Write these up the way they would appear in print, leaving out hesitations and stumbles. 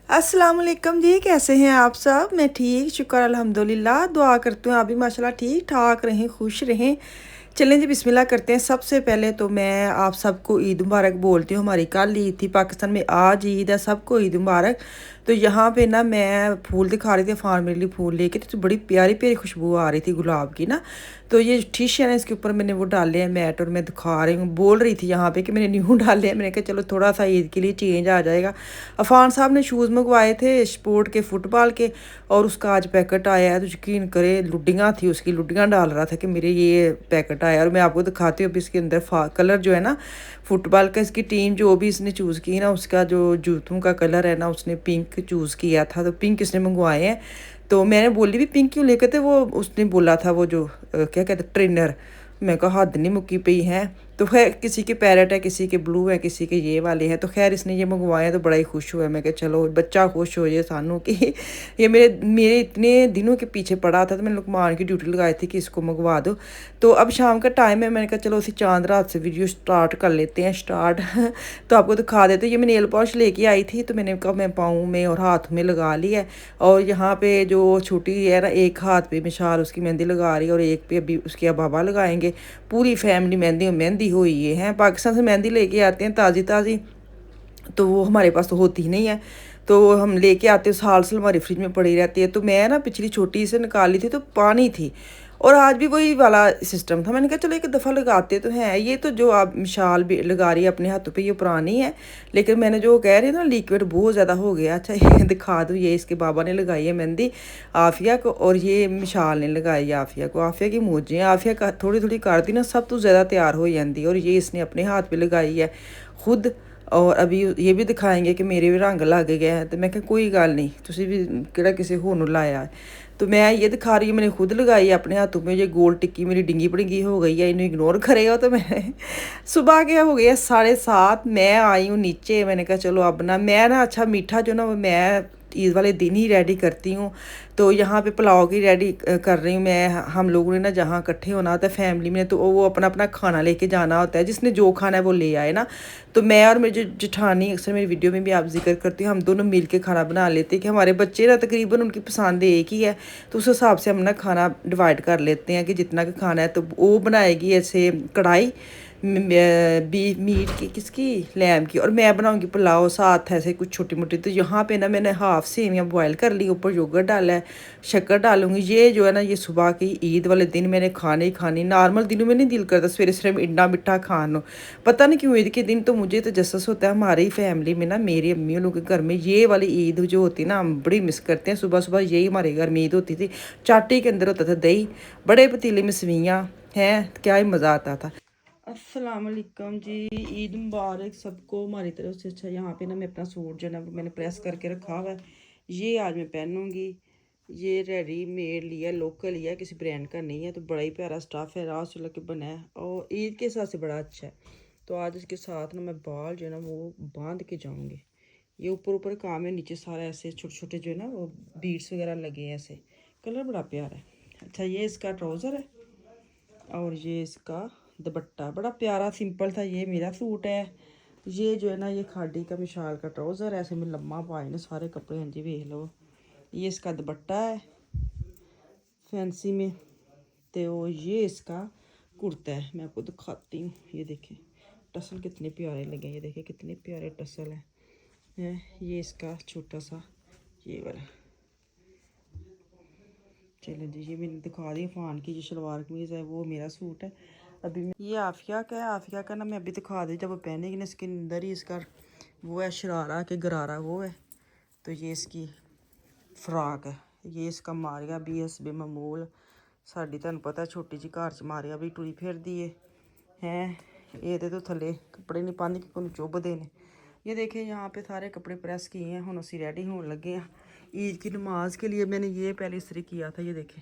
अस्सलाम वालेकुम जी, कैसे हैं आप सब? मैं ठीक, शुक्र अल्हम्दुलिल्लाह। दुआ करती हूँ आप भी माशाल्लाह ठीक ठाक रहें, खुश रहें। चलें जी, बिस्मिल्लाह करते हैं। सबसे पहले तो मैं आप सबको ईद मुबारक बोलती हूँ। हमारी कल ईद थी पाकिस्तान में, आज ईद है, सबको ईद मुबारक। तो यहाँ पे ना मैं फूल दिखा रही थी, फार्म मेरे लिए फूल लेके, तो बड़ी प्यारी प्यारी खुशबू आ रही थी गुलाब की ना। तो ये टिश है ना, इसके ऊपर मैंने वो डाले हैं मैट, और मैं दिखा रही हूँ, बोल रही थी यहाँ पे कि मैंने न्यू डाले हैं। मैंने कहा चलो थोड़ा सा ईद के लिए चेंज आ जाएगा। अफान साहब ने शूज़ मंगवाए थे स्पोर्ट के, फुटबॉल के, और उसका आज पैकेट आया है। तो यकीन करे लुड्डियाँ थी उसकी, लुड्डियाँ डाल रहा था कि मेरे ये पैकेट आया। और मैं आपको दिखाती हूँ अभी इसके अंदर कलर जो है ना, फुटबॉल का, इसकी टीम जो भी इसने चूज़ की ना, उसका जो जूतों का कलर है ना, उसने पिंक चूज़ किया था। तो पिंक इसने मंगवाए हैं। तो मैंने बोली भी पिंक क्यों लेकर, थे वो उसने बोला था वो जो क्या कहते ट्रेनर। मैं कहा हद नहीं मुक्की पई है। तो खैर किसी के पैरेट है, किसी के ब्लू है, किसी के ये वाले हैं। तो खैर इसने ये मंगवाए हैं, तो बड़ा ही खुश हुआ। मैं कहा चलो बच्चा खुश हो जाए सानू कि ये मेरे मेरे इतने दिनों के पीछे पड़ा था। तो मैंने लुकमान की ड्यूटी लगाई थी कि इसको मंगवा दो। तो अब शाम का टाइम है, मैंने कहा चलो उसी चांद रात से वीडियो स्टार्ट कर लेते हैं स्टार्ट। तो आपको दिखा देते। ये मैं नेल पॉलिश लेके आई थी, तो मैंने कहा मैं पाँव में और हाथ में लगा ली है। और यहाँ पे जो छोटी है ना, एक हाथ पे मिशाल उसकी मेहंदी लगा रही है, और एक पे अभी उसके अबाबा लगाएंगे। पूरी फैमिली मेहंदी मेहंदी हुई है। पाकिस्तान से मेहंदी लेके आते हैं ताज़ी ताज़ी, तो वो हमारे पास तो होती ही नहीं है। तो हम लेके आते हैं, साल साल हमारी फ्रिज में पड़ी रहती है। तो मैं ना पिछली छोटी से निकाली थी, तो पानी थी, और आज भी वही वाला सिस्टम था। मैंने कहा चलो एक दफ़ा लगाते तो हैं। ये तो जो आप मिसाल भी लगा रही है अपने हाथों पे, ये पुरानी है। लेकिन मैंने जो कह रही है ना, लिक्विड बहुत ज़्यादा हो गया। अच्छा ये दिखा दूँ, ये इसके बाबा ने लगाई है मेहंदी आफिया को, और ये मिसाल ने लगाई है आफिया को। आफिया की मोजे आफिया का थोड़ी थोड़ी कर दी ना, सब तो ज़्यादा तैयार हो जाती। और ये इसने अपने हाथ पे लगाई है खुद। और अभी ये भी दिखाएंगे कि मेरे भी रंग लग गए हैं। तो मैं कहा कोई गल नहीं, तुसी भी किहड़ा किसी होर नूं लाया है। तो मैं ये दिखा रही हूँ, मैंने खुद लगाई है अपने हाथों में। ये गोल टिक्की मेरी डिंगी पड़िंगी हो गई है, इन्हें इग्नोर करेगा। तो मैंने सुबह क्या हो गया 7:30, मैं आई हूँ नीचे। मैंने कहा चलो अब ना मैं ना अच्छा मीठा जो ना, मैं ईद वाले दिन ही रेडी करती हूँ। तो यहाँ पे पुलाव की रेडी कर रही हूँ मैं। हम लोगों ने ना जहाँ इकट्ठे होना होता है फैमिली में, तो वो अपना अपना खाना लेके जाना होता है, जिसने जो खाना है वो ले आए ना। तो मैं और मेरी जो जेठानी, अक्सर मेरी वीडियो में भी आप जिक्र करती हूँ, हम दोनों मिल के खाना बना लेते हैं कि हमारे बच्चे ना तकरीबन उनकी पसंद एक ही है। तो उस हिसाब से हम ना खाना डिवाइड कर लेते हैं कि जितना का खाना है। तो वो बनाएगी ऐसे कढ़ाई बीफ मीट की, किसकी, लैम की, और मैं बनाऊंगी पुलाव साथ ऐसे कुछ छोटी मोटी। तो यहाँ पे ना मैंने हाफ़ सेवियाँ बॉयल कर ली, ऊपर योगर्ट डाला है, शक्कर डालूंगी। ये जो है ना, ये सुबह की ईद वाले दिन मैंने खाने ही खानी। नॉर्मल दिनों में नहीं दिल करता सवेरे सवेरे इतना मिठा खानो। पता नहीं क्यों ईद के दिन तो मुझे तो जस्स होता है। हमारी फैमिली में ना, मेरी अम्मी लोगों के घर में ये वाली ईद जो होती है ना, हम बड़ी मिस करते हैं। सुबह सुबह यही हमारे घर में ईद होती थी। चाटी के अंदर होता था दही, बड़े पतीले में सवियाँ हैं, क्या ही मज़ा आता था। अस्सलाम वालेकुम जी, ईद मुबारक सबको हमारी तरफ से। अच्छा यहाँ पे ना मैं अपना सूट जो है ना, मैंने प्रेस करके रखा हुआ है। ये आज मैं पहनूंगी। ये रेडीमेड लिया, लोकल लिया, किसी ब्रांड का नहीं है। तो बड़ा ही प्यारा स्टफ़ है, रात से के बना है, और ईद के हिसाब से बड़ा अच्छा है। तो आज इसके साथ ना मैं बाल जो है ना वो बांध के जाऊँगी। ये ऊपर ऊपर काम है, नीचे सारा ऐसे छोटे छोटे जो है ना वो बीड्स वगैरह लगे हैं ऐसे। कलर बड़ा प्यारा है। अच्छा ये इसका ट्राउज़र है, और ये इसका दुपट्टा बड़ा प्यारा सिंपल था। ये मेरा सूट है। ये जो है ना, ये खाड़ी का मिशाल का ट्राउज़र है, ऐसे में लम्मा पाए ना सारे कपड़े। हाँ जी देख लो, ये इसका दुपट्टा है फैंसी में। तो ये इसका कुर्ता है, मैं आपको दिखाती हूँ। ये देखें टसल कितने प्यारे लगे, ये देखें कितने प्यारे टसल हैं। ये इसका छोटा सा ये वाला। चलें जी, ये मैंने दिखा दी फ़ान की। जो शलवार कमीज़ है वो मेरा सूट है। अभी मैं ये आफिया का है, आफिया का ना मैं अभी दिखा दी, जब वो पहनेगी ना इसके अंदर ही इसका वो है शरारा के गरारा वो है। तो ये इसकी फ्राक है। ये इसका मारिया भी हसबे मामूल साड़ी, तुहानू पता छोटी जी घर च मारिया भी टुरी फिरदी है। ये तो थले कपड़े नहीं पाती क्योंकि चुभते हैं। ये देखें यहाँ पे सारे कपड़े प्रेस किए हैं, हम असी रेडी होने लगे हैं ईद की नमाज के लिए। मैंने ये पहले इस्त्री किया था। ये देखें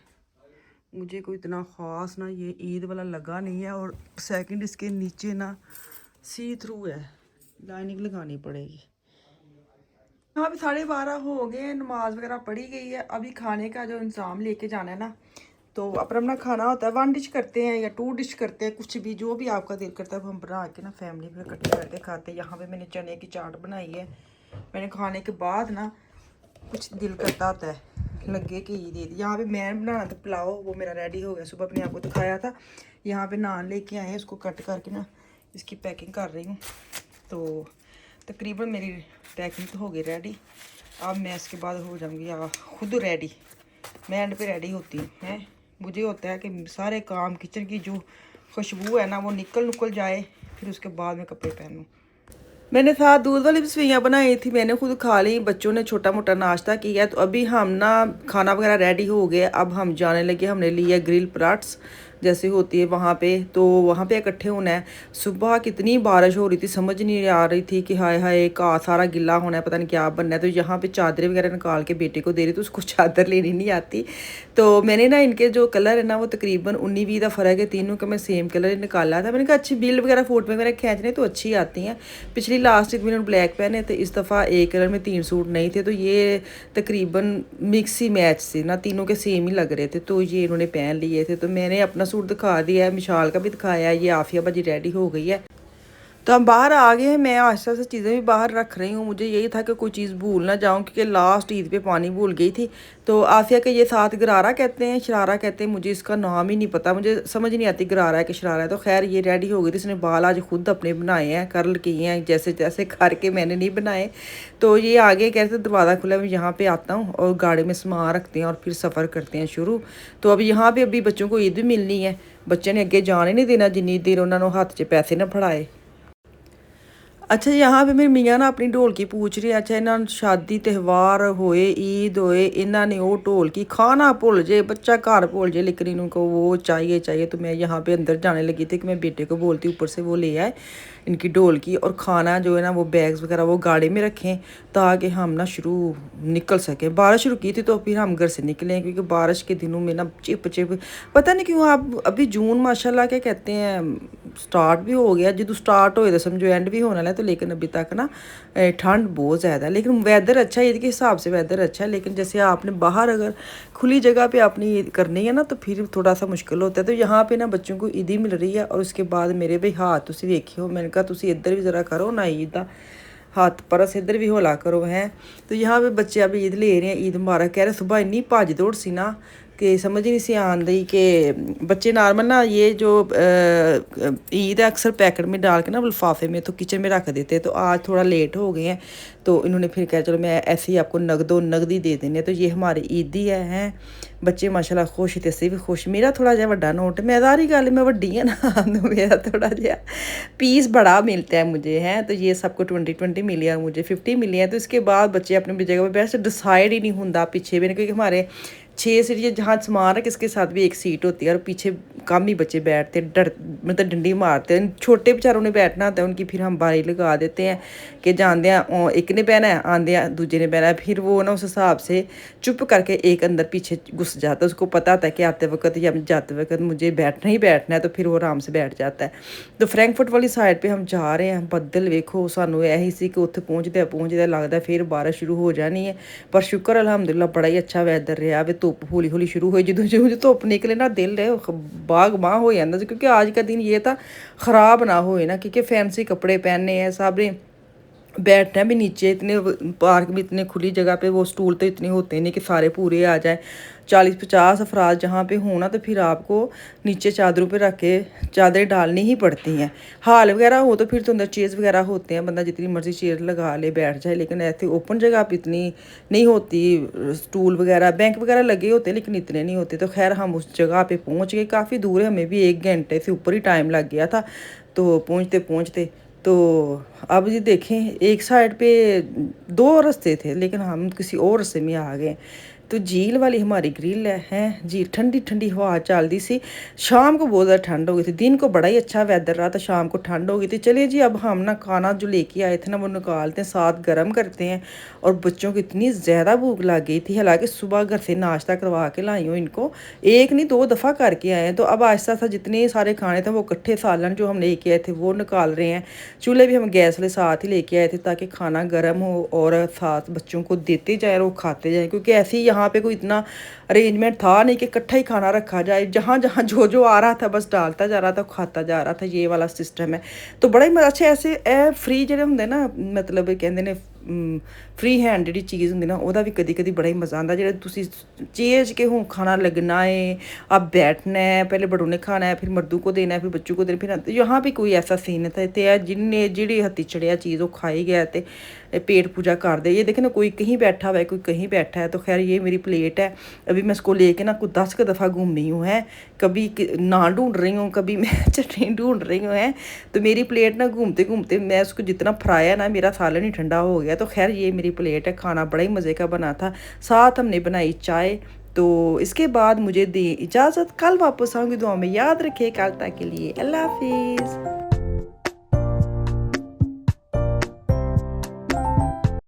मुझे कोई इतना ख़ास ना ये ईद वाला लगा नहीं है। और सेकंड इसके नीचे ना सी थ्रू है, लाइनिंग लगानी पड़ेगी। यहाँ पे 12:30 हो गए हैं, नमाज वगैरह पढ़ी गई है। अभी खाने का जो इंतज़ाम लेके जाना है ना, तो अपना अपना खाना होता है। 1 डिश करते हैं या 2 डिश करते हैं, कुछ भी जो भी आपका दिल करता है वो हम बना के फैमिली में इकट्ठे करके खाते हैं। यहाँ पे मैंने चने की चाट बनाई है। मैंने खाने के बाद ना कुछ दिल करता होता है लगे कि ये दे दी। यहाँ पे मैं बनाना था पुलाव, वो मेरा रेडी हो गया, सुबह अपने आप को दिखाया था। यहाँ पे नान लेके आए हैं, उसको कट करके ना इसकी पैकिंग कर रही हूँ। तो तकरीबन मेरी पैकिंग तो हो गई रेडी। अब मैं इसके बाद हो जाऊँगी खुद रेडी। मैं एंड पे रेडी होती हूँ हैं। मुझे होता है कि सारे काम किचन की जो खुशबू है ना वो निकल जाए, फिर उसके बाद मैं कपड़े पहनूँ। मैंने साथ दूध वाली सवेइयाँ बनाई थी, मैंने खुद खा ली, बच्चों ने छोटा मोटा नाश्ता किया। तो अभी हम ना खाना वगैरह रेडी हो गया, अब हम जाने लगे। हमने लिया ग्रिल पराट्स जैसे होती है वहाँ पे, तो वहाँ पे इकट्ठे होना है। सुबह कितनी बारिश हो रही थी, समझ नहीं आ रही थी कि हाय हाय का सारा गिला होना है, पता नहीं क्या बनना है। तो यहाँ पे चादरें वगैरह निकाल के बेटे को दे रही, तो उसको चादर लेनी नहीं आती। तो मैंने ना इनके जो कलर है ना वो तकरीबन 19-20 का फ़र्क है, तीनों का मैं सेम कलर निकाला था। मैंने कहा अच्छी बिल वगैरह फोटो वगैरह खींचने तो अच्छी आती हैं। पिछली लास्ट ईद मैंने ब्लैक पहने थे, इस दफ़ा एक कलर में 3 सूट नहीं थे, तो ये तकरीबन मिक्स ही मैच से ना, तीनों के सेम ही लग रहे थे, तो ये इन्होंने पहन लिए थे। तो मैंने अपना सूट दिखा दिया है, मिशाल का भी दिखाया है। ये आफिया बाजी रेडी हो गई है, तो हम बाहर आ गए हैं। मैं आस्ते आस्ते चीज़ें भी बाहर रख रही हूँ। मुझे यही था कि कोई चीज़ भूल ना जाऊँ, क्योंकि लास्ट ईद पे पानी भूल गई थी। तो आफिया के ये साथ गरारा कहते हैं, शरारा कहते हैं, मुझे इसका नाम ही नहीं पता, मुझे समझ नहीं आती गरारा है कि शरारा है। तो खैर ये रेडी हो गई थी, इसने बाल आज खुद अपने बनाए हैं, कर्ल किए हैं जैसे जैसे करके, मैंने नहीं बनाए। तो ये आगे कह रहे थे दरवाज़ा खुला, मैं यहाँ पर आता हूँ और गाड़ी में सामान रखते हैं और फिर सफ़र करते हैं शुरू। तो अब यहाँ पर अभी बच्चों को ईद भी मिलनी है, बच्चे ने अगे जाने नहीं देना जिन्नी देर उन्होंने हाथ 'ਚ पैसे ना फड़ाए। अच्छा यहाँ पे मेरी मियाँ ना अपनी ढोलकी पूछ रही है। अच्छा इन्होंने शादी त्यौहार होए ईद होए, इन्होंने वो ढोलकी खाना भुल जाए, बच्चा घर भुल जाए, लेकिन इनको वो चाहिए। तो मैं यहाँ पे अंदर जाने लगी थी कि मैं बेटे को बोलती ऊपर से वो ले आए इनकी ढोलकी, और खाना जो है ना वो बैग्स वगैरह वो गाड़ी में रखें, ताकि हम ना शुरू निकल सकें। बारिश रुकी थी तो फिर हम घर से निकले, क्योंकि बारिश के दिनों में ना चिप पता नहीं क्यों। आप अभी जून माशाल्लाह क्या कहते हैं स्टार्ट भी हो गया, जो स्टार्ट हो तो समझो एंड भी होने वाला है। तो लेकिन अभी तक ना ठंड बहुत ज़्यादा है, लेकिन वेदर अच्छा है, ईद के हिसाब से वेदर अच्छा है। लेकिन जैसे आपने बाहर अगर खुली जगह पे अपनी ईद करनी है ना, तो फिर थोड़ा सा मुश्किल होता है। तो यहाँ पे ना बच्चों को ईदी मिल रही है, और उसके बाद मेरे भाई हाथ तुम देखियो, मैंने कहा तुम इधर भी ज़रा करो ना ईद का हाथ परस इधर भी होला करो हैं। तो यहाँ पे बच्चे अभी ईद ले रहे हैं, ईद मुबारक कह रहे। सुबह इन्नी भज दौड़ सी ना कि समझ ही नहीं सी आंदी कि बच्चे नॉर्मल ना ये जो ईद है अक्सर पैकेट में डाल के ना लिफाफे में तो किचन में रख देते हैं। तो आज थोड़ा लेट हो गए हैं, तो इन्होंने फिर कहा चलो मैं ऐसे ही आपको नगदी दे देने। तो ये हमारी ईदी है। बच्चे माशाल्लाह खुश थे, असी भी खुश। मेरा थोड़ा जहा वड्डा नोट, मैं सारी गल मैं वड्डी है ना, मेरा थोड़ा जहा पीस बड़ा मिलता है मुझे है। तो ये सबको 20 मिली है, मुझे 50 मिली है। तो इसके बाद बच्चे अपनी अपनी जगह पर बैठ, डिसाइड ही नहीं होता पीछे भी, क्योंकि हमारे 6 सीट जहाँ सामान है किसके साथ भी एक सीट होती है, और पीछे कम ही बच्चे बैठते डर मतलब डंडी मारते हैं। छोटे बेचारों ने बैठना होता है, उनकी फिर हम बारी लगा देते हैं कि जानते हैं एक ने बहना है, आंदे दूजे ने बहना है। फिर वो ना उस हिसाब से चुप करके एक अंदर पीछे घुस जाता है, उसको पता होता है कि आते वक्त या जाते वक्त मुझे बैठना ही बैठना है, तो फिर वो आराम से बैठ जाता है। तो फ्रैंकफर्ट वाली साइड पर हम जा रहे हैं। बदल वेखो सानू यही सी कि उत्थे पहुँचते लगता फिर बारिश शुरू हो जानी है, पर शुक्र अलहमदुलिल्लाह बड़ा ही अच्छा वैदर रहा। वे धुप हौली हौली शुरू हुई, जो धुप निकले ना दिल बाग बाँ हो जाता, क्योंकि आज का दिन ये था ख़राब ना होए ना, क्योंकि फैंसी कपड़े पहने हैं सब ने, बैठना भी नीचे, इतने पार्क में इतने खुली जगह पे वो स्टूल तो इतने होते नहीं कि सारे पूरे आ जाए। 40-50 अफराद जहाँ पे होना, तो फिर आपको नीचे चादरों पे रख के चादरें डालनी ही पड़ती हैं। हाल वगैरह हो तो फिर तो अंदर चेयर्स वगैरह होते हैं, बंदा जितनी मर्जी चेयर लगा ले बैठ जाए। लेकिन ऐसे ओपन जगह पे इतनी नहीं होती, स्टूल वगैरह बैंक वगैरह लगे होते हैं लेकिन इतने नहीं होते। तो खैर हम उस जगह पर पहुँच गए, काफ़ी दूर है, हमें भी 1 घंटे से ऊपर ही टाइम लग गया था। तो पहुँचते तो अब ये देखें एक साइड पे 2 रास्ते थे, लेकिन हम किसी और रास्ते में आ गए। तो झील वाली हमारी ग्रिल है जी, ठंडी ठंडी हवा चलती सी। शाम को बहुत ज़्यादा ठंड हो गई थी, दिन को बड़ा ही अच्छा वेदर रहा था, शाम को ठंड हो गई थी। चलिए जी अब हम ना खाना जो लेके आए थे ना वो निकालते हैं, साथ गर्म करते हैं। और बच्चों को इतनी ज़्यादा भूख लग गई थी, हालांकि सुबह घर से नाश्ता करवा के लाई हूँ इनको, 1 नहीं 2 दफ़ा करके आए हैं। तो अब आहिस्ता आहिस्ता जितने सारे खाने थे वो इकट्ठे सालन जो हम लेके आए थे वो निकाल रहे हैं। चूल्हे भी हम गैस वाले साथ ही लेके आए थे ताकि खाना गर्म हो और साथ बच्चों को देते जाए और वो खाते जाए, क्योंकि ऐसे ही यहाँ पे कोई इतना अरेंजमेंट था नहीं कि इकट्ठा ही खाना रखा जाए। जहाँ जहाँ जो आ रहा था बस डालता जा रहा था, खाता जा रहा था, ये वाला सिस्टम है। तो बड़ा ही अच्छा ऐसे फ्री जो होंगे ना, मतलब कहते हैं फ्री हैंड ਜਿਹੜੀ ਚੀਜ਼ ਹੁੰਦੀ ਨਾ ਉਹਦਾ ਵੀ ਕਦੀ ਕਦੀ ਬੜਾ ਹੀ ਮਜ਼ਾ ਆਉਂਦਾ ਜਿਹੜਾ ਤੁਸੀਂ चेज के हूँ खाना लगना है, अब बैठना है, पहले बड़ों ने खाना है, फिर मर्दों को देना है, फिर बच्चों को देना, फिर यहाँ भी कोई ऐसा सीन था ते जिनने जिहड़ी हत्थी चढ़िया चीज़ वो खाई गया ते पेट पूजा कर दे। ये देखे ना कोई कहीं बैठा हुआ है, कोई कहीं बैठा है। तो खैर ये मेरी प्लेट है, अभी मैं इसको लेके ना कुछ 10 दफ़ा घूमनी हूँ है, कभी नान ढूंढ रही हूँ, कभी मैं चटनी ढूंढ रही हूँ है। तो मेरी प्लेट ना घूमते घूमते मैं उसको जितना फ्राया ना मेरा सालन ही ठंडा हो गया। तो खैर ये मेरी प्लेट है, खाना बड़ा ही मज़े का बना था, साथ हमने बनाई चाय। तो इसके बाद मुझे दी इजाज़त, कल वापस आऊँगी, दुआ में याद रखिए। कल तक के लिए अल्लाह हाफिज़।